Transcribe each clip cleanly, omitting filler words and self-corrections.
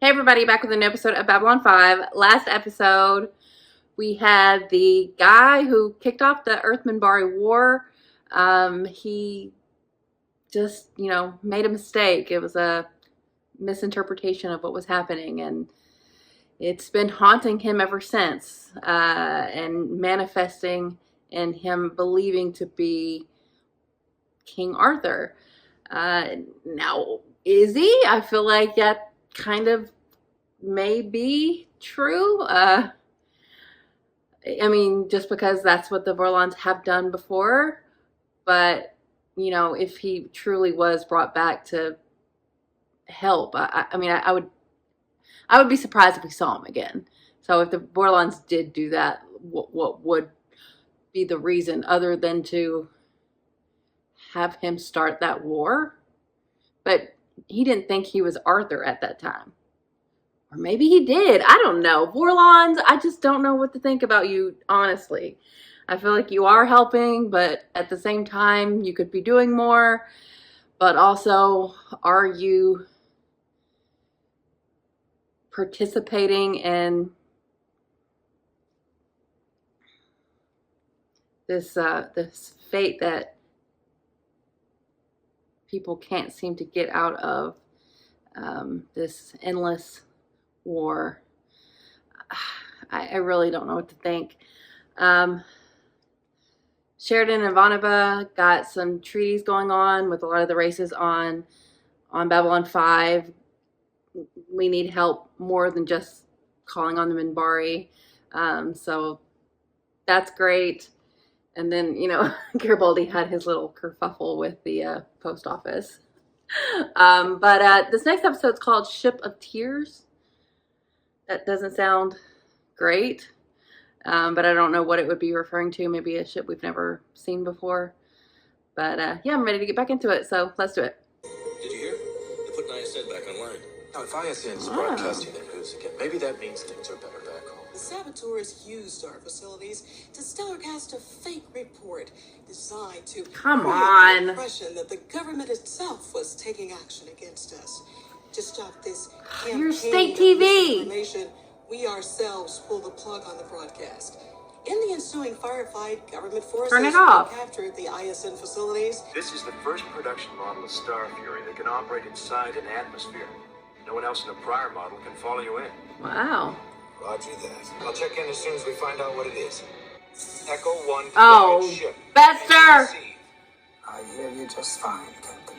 Hey everybody, back with a new episode of Babylon 5. Last episode, we had the guy who kicked off the Earth Minbari War. He just, made a mistake. It was a misinterpretation of what was happening, and it's been haunting him ever since, and manifesting in him believing to be King Arthur. Now, is he? I feel like that kind of may be true. I mean, just because that's what the Vorlons have done before. But, if he truly was brought back to help, I would be surprised if we saw him again. So if the Vorlons did do that, what would be the reason other than to have him start that war? But he didn't think he was Arthur at that time. Or maybe he did. I don't know. Vorlons, I just don't know what to think about you, honestly. I feel like you are helping, but at the same time, you could be doing more. But also, are you participating in this fate that people can't seem to get out of, this endless war? I really don't know what to think. Sheridan and Ivanova got some treaties going on with a lot of the races on Babylon 5. We need help more than just calling on the Minbari. So that's great. And then, Garibaldi had his little kerfuffle with the post office. But this next episode's called Ship of Tears. That doesn't sound great, but I don't know what it would be referring to. Maybe a ship we've never seen before. But yeah, I'm ready to get back into it, so let's do it. Did you hear? They put ISN back online. Now, if ISN is broadcasting their news again, maybe that means things are better back home. The saboteurs used our facilities to stellarcast a fake report designed to Come create on. the impression that the government itself was taking action against us. To stop this Your campaign state of TV. misinformation, we ourselves pulled the plug on the broadcast. In the ensuing firefight, government forces Turn it off. captured the ISN facilities. This is the first production model of Star Fury that can operate inside an atmosphere. No one else in the prior model can follow you in. Wow. Roger that. I'll check in as soon as we find out what it is. Echo 1 to Oh, damaged ship. Bester! I hear you just fine, Captain.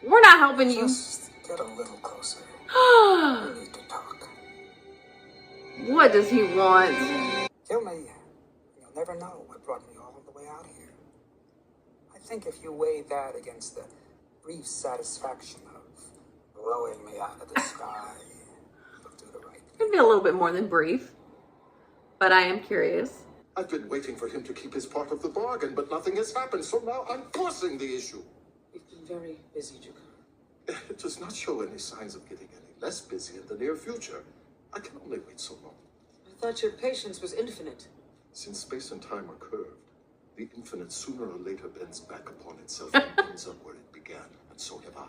We're not helping you. Just get a little closer. We need to talk. What does he want? Kill me. You'll never know what brought me all the way out here. I think if you weigh that against the brief satisfaction of blowing me out of the sky, you'll do the right thing. Could be a little bit more than brief, but I am curious. I've been waiting for him to keep his part of the bargain, but nothing has happened, so now I'm forcing the issue. We've been very busy, Jakar. It does not show any signs of getting any less busy in the near future. I can only wait so long. I thought your patience was infinite. Since space and time are curved, the infinite sooner or later bends back upon itself and ends up where it began, and so have I.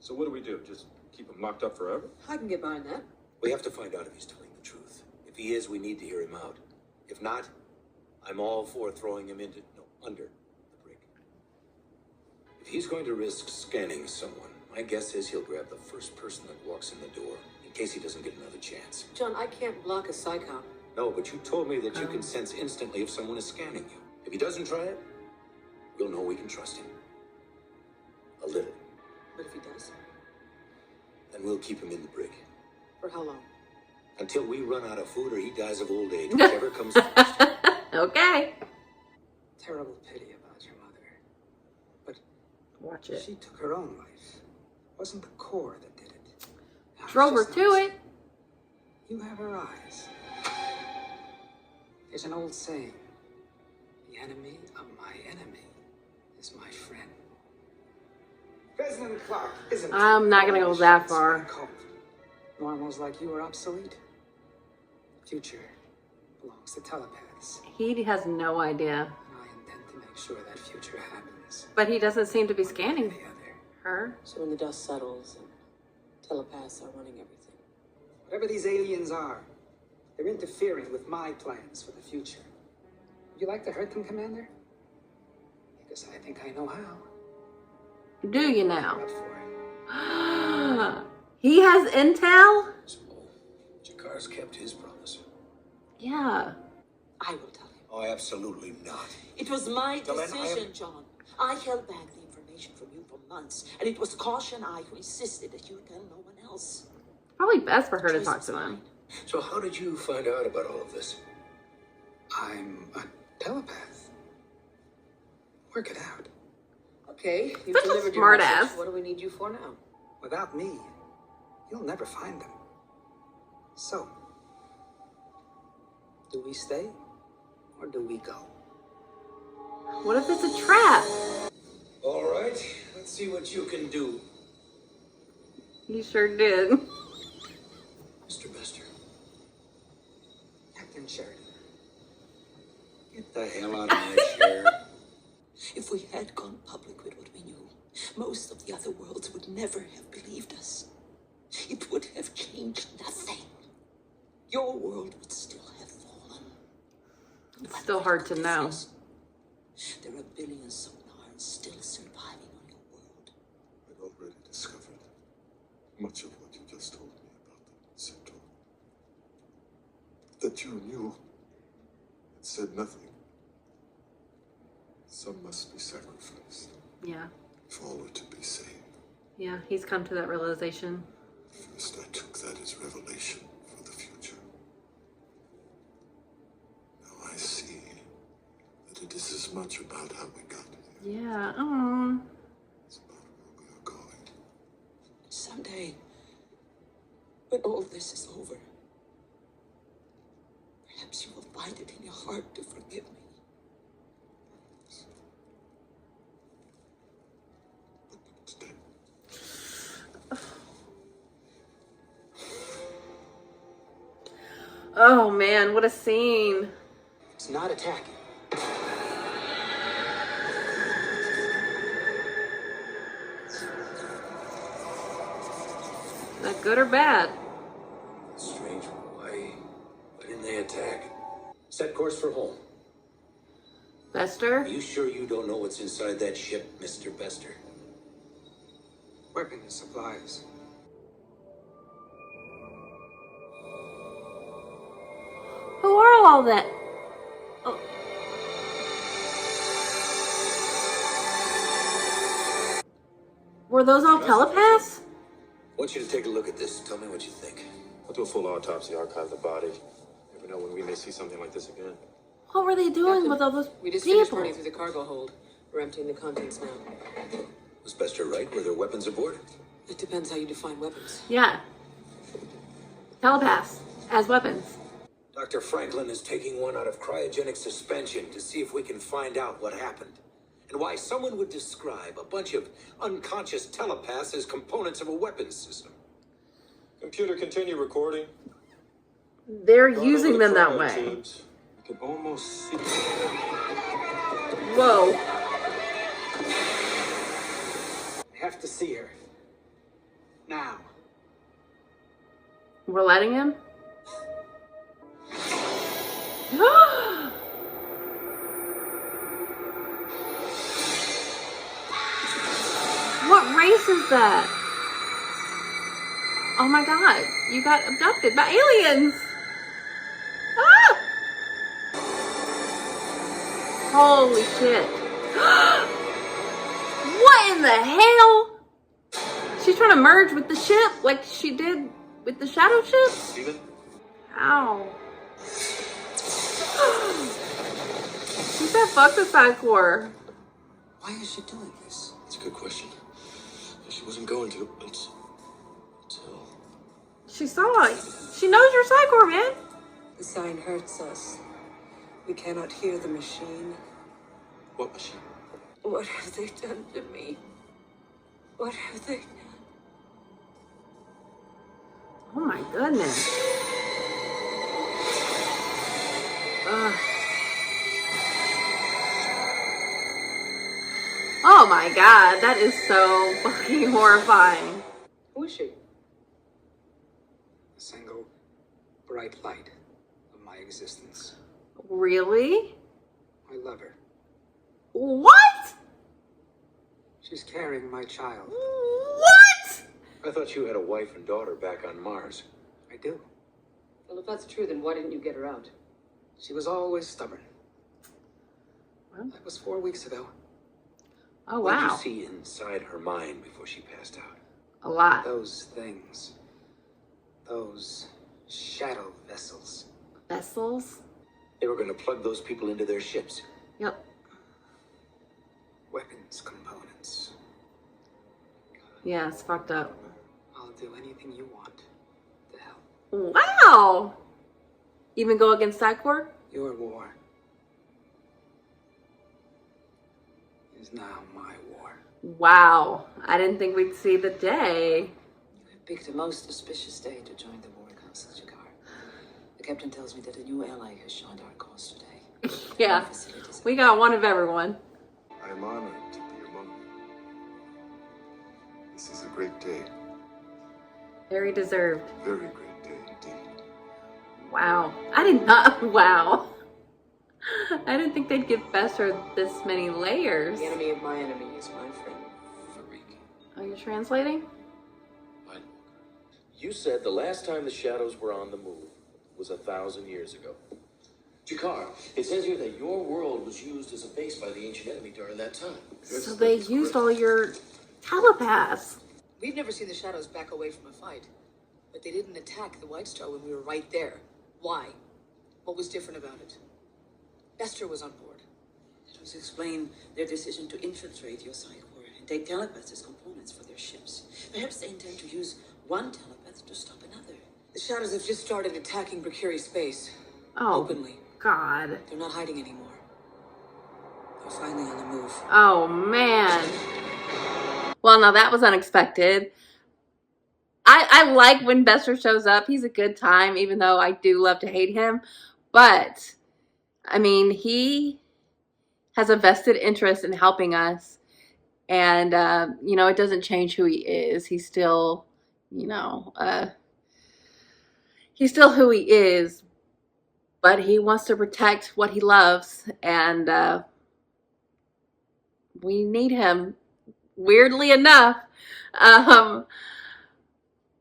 So what do we do? Just keep him locked up forever? I can get behind that. We have to find out if he's telling the truth. If he is, we need to hear him out. If not, I'm all for throwing him under the brig. If he's going to risk scanning someone, my guess is he'll grab the first person that walks in the door, in case he doesn't get another chance. John, I can't block a psychop. No, but you told me that you can sense instantly if someone is scanning you. If he doesn't try it, we'll know we can trust him. A little. But if he does? Then we'll keep him in the brig. For how long? Until we run out of food or he dies of old age, whichever comes first. Okay. Terrible pity about your mother. But Watch it. she took her own life. It wasn't the Corps that did it. Now, Drove her just to nice. it. You have her eyes. There's an old saying. The enemy of my enemy is my friend. President Clark isn't. I'm not gonna go that far. Normals like you are obsolete. Future belongs to telepaths. He has no idea. And I intend to make sure that future happens. But he doesn't seem to be scanning The other. her. So when the dust settles and telepaths are running everything, Whatever these aliens are, they're interfering with my plans for the future. Would you like to hurt them, Commander? Because I think I know how. Do you now? Up for it. He has intel? Small. Jakar's kept his promise. Yeah. I will tell him. Oh, absolutely not. It was my Delenn, I decision, John. I held back the information from you for months, and it was Kosh and I who insisted that you tell no one else. Probably best for her to Choice talk is to him. mine. So how did you find out about all of this? I'm a telepath. Work it out. Okay, you've Such a delivered your smart message. ass. What do we need you for now? Without me, you'll never find them. So, do we stay or do we go? What if it's a trap? All right, let's see what you can do, He sure did. Mr. Bester. Captain Sheridan. Get the hell out of my chair. If we had gone public with what we knew, most of the other worlds would never have believed us. It would have changed nothing. Your world would still have fallen. It's still hard to know. There are billions of Narns still surviving on your world. I'd already discovered much of what you just told me about the Centaur. That you knew and said nothing. Some must be sacrificed Yeah. if all are to be saved. Yeah, he's come to that realization. First, I took that as revelation for the future. Now I see that it is as much about how we got here Yeah. as about where we are going. Someday, when all this is over, perhaps you will find it in your heart to forgive me. But not today. Oh man, what a scene. It's not attacking. Is that good or bad? Strange. Why didn't they attack? Set course for home. Bester? Are you sure you don't know what's inside that ship, Mr. Bester? Weapons, supplies. Who are all that? Oh. Were those all telepaths? I want you to take a look at this. Tell me what you think. I'll do a full autopsy, archive the body. Never know when we may see something like this again. What were they doing Captain, with all those We just finished people? running through the cargo hold. We're emptying the contents now. Was Bester right? Were there weapons aboard? It depends how you define weapons. Yeah. Telepaths as weapons. Dr. Franklin is taking one out of cryogenic suspension to see if we can find out what happened. And why someone would describe a bunch of unconscious telepaths as components of a weapons system. Computer, continue recording. They're Gone using over them the that cryo way. tubes. You can almost see. Whoa. I have to see her. Now. We're letting him? What race is that? Oh my god, you got abducted by aliens! Ah! Holy shit. What in the hell? She's trying to merge with the ship like she did with the shadow ship? Steven? Ow. She said fuck the Psychor. Why is she doing this? That's a good question. She wasn't going to until. She saw it. She knows you're Psychor, man. The sign hurts us. We cannot hear the machine. What machine? What have they done to me? What have they done? Oh my goodness. Ugh. Oh my god, that is so fucking horrifying. Who is she? A single bright light of my existence. Really? I love her. What? She's carrying my child. What? I thought you had a wife and daughter back on Mars. I do. Well, if that's true, then why didn't you get her out? She was always stubborn. Well. That was 4 weeks ago. Oh, What did wow. you see inside her mind before she passed out? A lot. Those things. Those shadow vessels. Vessels? They were going to plug those people into their ships. Yep. Weapons components. Yeah, it's fucked up. I'll do anything you want to help. Wow! Even go against Psychor? Your war is now my war. Wow. I didn't think we'd see the day. You have picked a most auspicious day to join the war council, Jakar. The captain tells me that a new ally has joined our cause today. Yeah. Our facilities We got one of everyone. I am honored to be among you. This is a great day, Very deserved. very great day indeed. Wow. I did not. Wow. I didn't think they'd give Bester this many layers. The enemy of my enemy is my friend, Farik. Are you translating? You said the last time the shadows were on the move was 1,000 years ago. Jakar, it says here that your world was used as a base by the ancient enemy during that time. Yes, So that they is used correct. all your telepaths. We've never seen the shadows back away from a fight, but they didn't attack the White Star when we were right there. Why? What was different about it? Bester was on board. It was explain their decision to infiltrate your Psychor and take telepaths as components for their ships. Perhaps they intend to use one telepath to stop another. The shadows have just started attacking Mercury space. Oh, Openly. God. They're not hiding anymore. They're finally on the move. Oh, man. Well, now that was unexpected. I like when Bester shows up. He's a good time, even though I do love to hate him. But, I mean, he has a vested interest in helping us. And, you know, it doesn't change who he is. He's still, you know, he's still who he is. But he wants to protect what he loves. And we need him. Weirdly enough.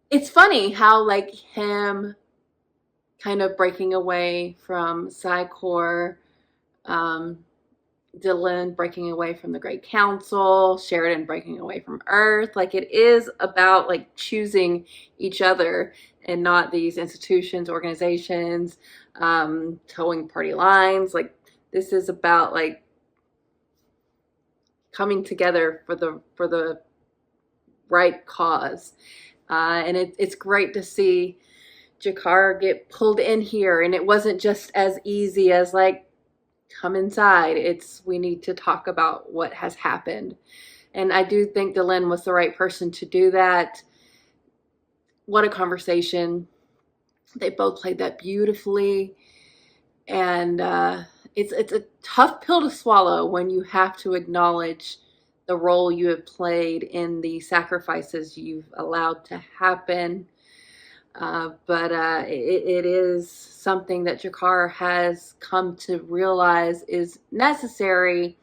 It's funny how, like, him kind of breaking away from Psychor, Dylan breaking away from the Great Council, Sheridan breaking away from Earth. Like, it is about, like, choosing each other and not these institutions, organizations, towing party lines. Like, this is about, like, coming together for the right cause. And it's great to see Jakar get pulled in here. And it wasn't just as easy as, like, come inside. It's, we need to talk about what has happened. And I do think Dylan was the right person to do that. What a conversation. They both played that beautifully. And it's a tough pill to swallow when you have to acknowledge the role you have played in the sacrifices you've allowed to happen. But it is something that Jakar has come to realize is necessary.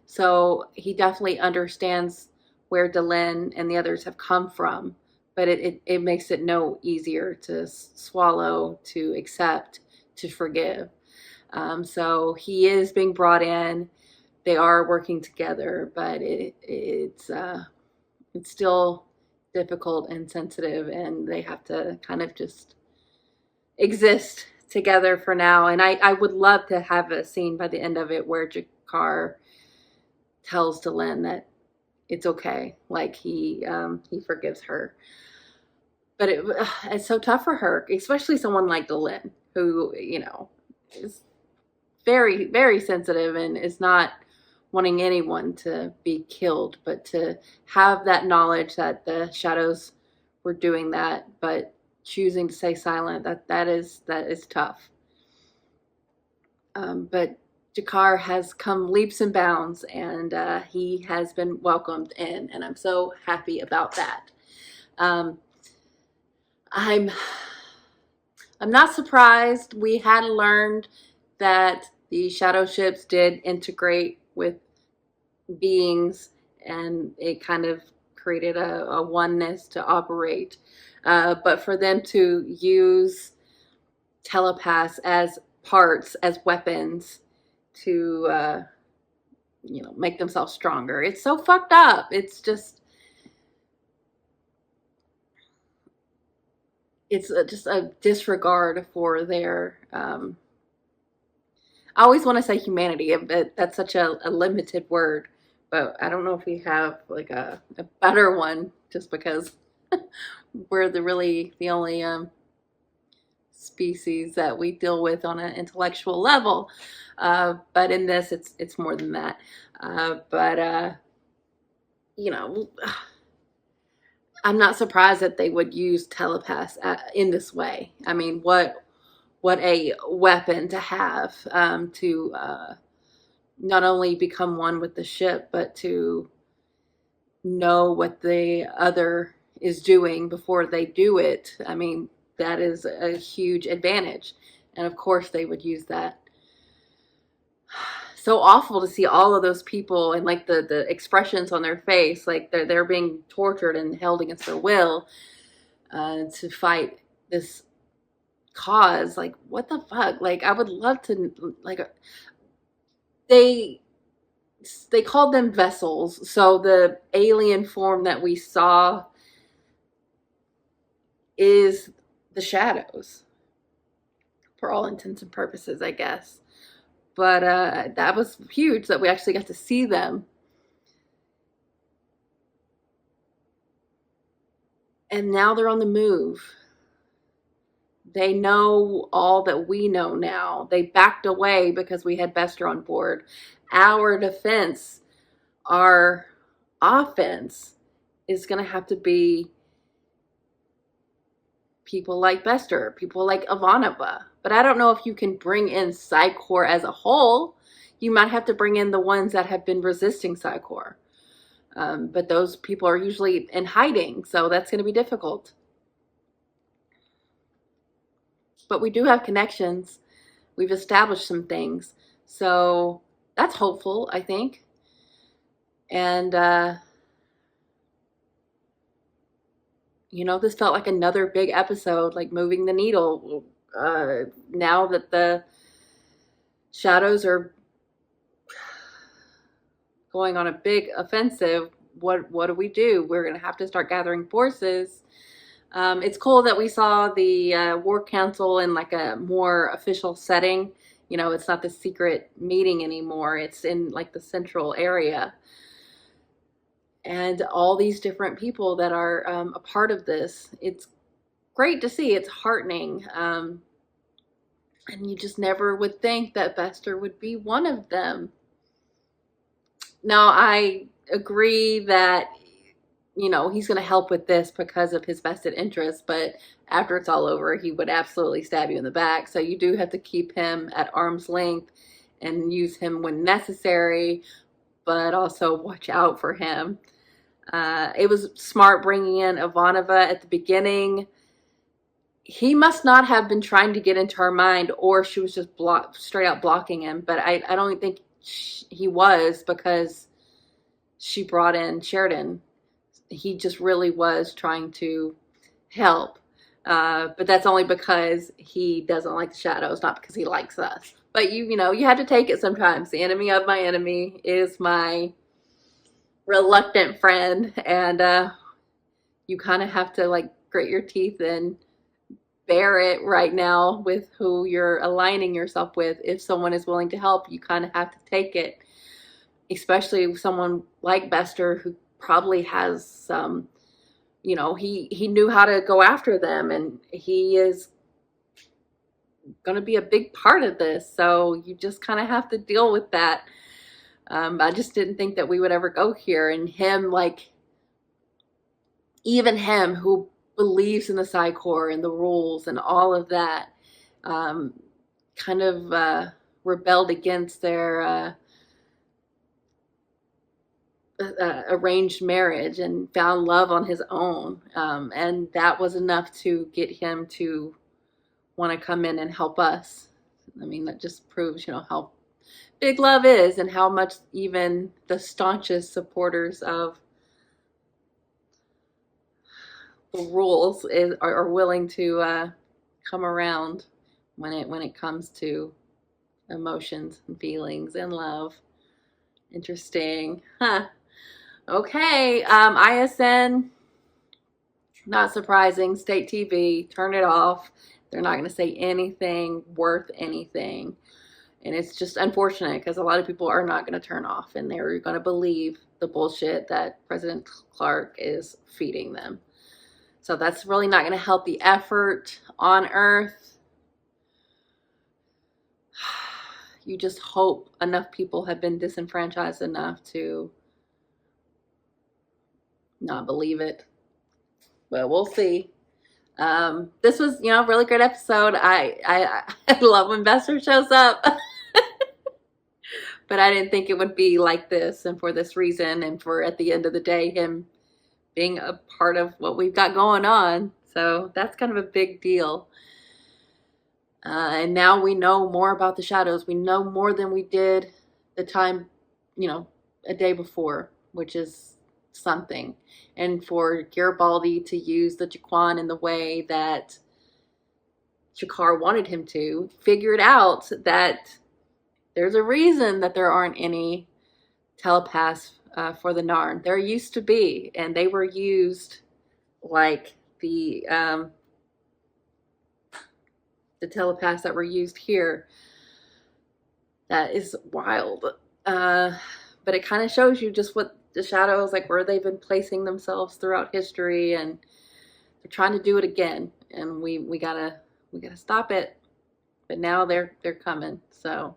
So he definitely understands where Dylan and the others have come from. But it makes it no easier to swallow, to accept, to forgive. So he is being brought in. They are working together, but it's still difficult and sensitive, and they have to kind of just exist together for now. And I would love to have a scene by the end of it where Jakar tells Dylan that it's okay, like he forgives her. But it's so tough for her, especially someone like Dylan, who, you know, is very, very sensitive and is not wanting anyone to be killed, but to have that knowledge that the shadows were doing that, but choosing to stay silent, that is tough. But Jakar has come leaps and bounds, and he has been welcomed in, and I'm so happy about that. I'm I'm not surprised. We had learned that the shadow ships did integrate with beings, and it kind of created a oneness to operate. But for them to use telepaths as parts, as weapons to, make themselves stronger, it's so fucked up. It's just, it's just a disregard for their, I always want to say humanity, but that's such a limited word. But I don't know if we have like a better one, just because we're the only species that we deal with on an intellectual level. But in this, it's more than that. You know, I'm not surprised that they would use telepaths in this way. I mean, what a weapon to have, to not only become one with the ship, but to know what the other is doing before they do it. I mean, that is a huge advantage. And of course they would use that. So awful to see all of those people and like the expressions on their face, like they're being tortured and held against their will, to fight this cause. Like, what the fuck? Like, I would love to, like, they called them vessels. So the alien form that we saw is the shadows, for all intents and purposes, I guess. But that was huge that we actually got to see them. And now they're on the move. They know all that we know now. They backed away because we had Bester on board. Our defense, our offense, is going to have to be people like Bester, people like Ivanova. But I don't know if you can bring in Psi Corps as a whole. You might have to bring in the ones that have been resisting Psi Corps. But those people are usually in hiding, so that's going to be difficult. But we do have connections. We've established some things. So that's hopeful, I think. And, this felt like another big episode, like moving the needle. Now that the shadows are going on a big offensive, what do we do? We're going to have to start gathering forces. It's cool that we saw the War Council in like a more official setting. It's not the secret meeting anymore. It's in like the central area. And all these different people that are a part of this. It's great to see. It's heartening. And you just never would think that Bester would be one of them. Now, I agree that, he's going to help with this because of his vested interest, but after it's all over, he would absolutely stab you in the back. So you do have to keep him at arm's length and use him when necessary, but also watch out for him. It was smart bringing in Ivanova at the beginning. He must not have been trying to get into her mind, or she was just straight out blocking him. But I don't think he was, because she brought in Sheridan. He just really was trying to help. But that's only because he doesn't like the shadows, not because he likes us. But you had to take it sometimes. The enemy of my enemy is my reluctant friend, and you kind of have to like grit your teeth and bear it right now with who you're aligning yourself with. If someone is willing to help, you kind of have to take it, especially someone like Bester, who probably has some, he knew how to go after them, and he is going to be a big part of this. So you just kind of have to deal with that. I just didn't think that we would ever go here. And him, like, even him who believes in the Psi Corps and the rules and all of that, kind of rebelled against their arranged marriage and found love on his own. And that was enough to get him to want to come in and help us. I mean, that just proves, you know, how big love is and how much even the staunchest supporters of the rules are willing to come around when it comes to emotions and feelings and love. Interesting. Huh. Okay. ISN, not surprising. State TV, turn it off. They're not going to say anything worth anything. And it's just unfortunate because a lot of people are not going to turn off and they're going to believe the bullshit that President Clark is feeding them. So that's really not going to help the effort on Earth. You just hope enough people have been disenfranchised enough to not believe it. But we'll see. This was, you know, a really great episode. I love when Bester shows up. But I didn't think it would be like this, and for this reason, and for, at the end of the day, him being a part of what we've got going on. So that's kind of a big deal. And now we know more about the shadows. We know more than we did the time, you know, a day before, which is something. And for Garibaldi to use the Jaquan in the way that G'Kar wanted him to, figured out that there's a reason that there aren't any telepaths for the Narn. There used to be, and they were used like the telepaths that were used here. That is wild. But it kind of shows you just what the shadows, like where they've been placing themselves throughout history, and they're trying to do it again. And we gotta stop it. But now they're coming. So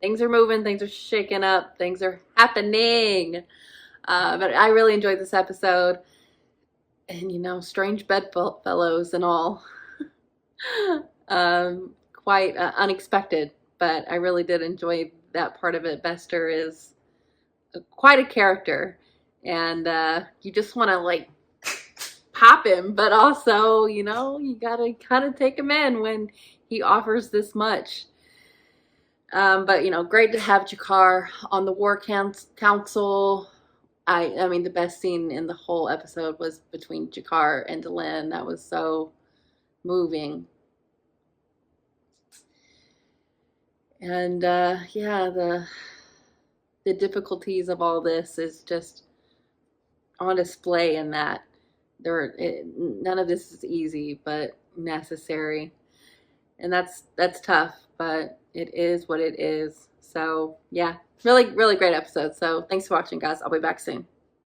things are moving, things are shaking up, things are happening. But I really enjoyed this episode. And, you know, strange bedfellows and all. Quite unexpected, but I really did enjoy that part of it. Bester is quite a character, and you just want to, like, pop him, but also, you know, you gotta kind of take him in when he offers this much. But, you know, great to have G'Kar on the War Council. I mean, the best scene in the whole episode was between G'Kar and Delenn. That was so moving. And yeah, the difficulties of all this is just on display in that none of this is easy, but necessary. And that's tough, but it is what it is. So yeah, really, really great episode. So thanks for watching, guys. I'll be back soon.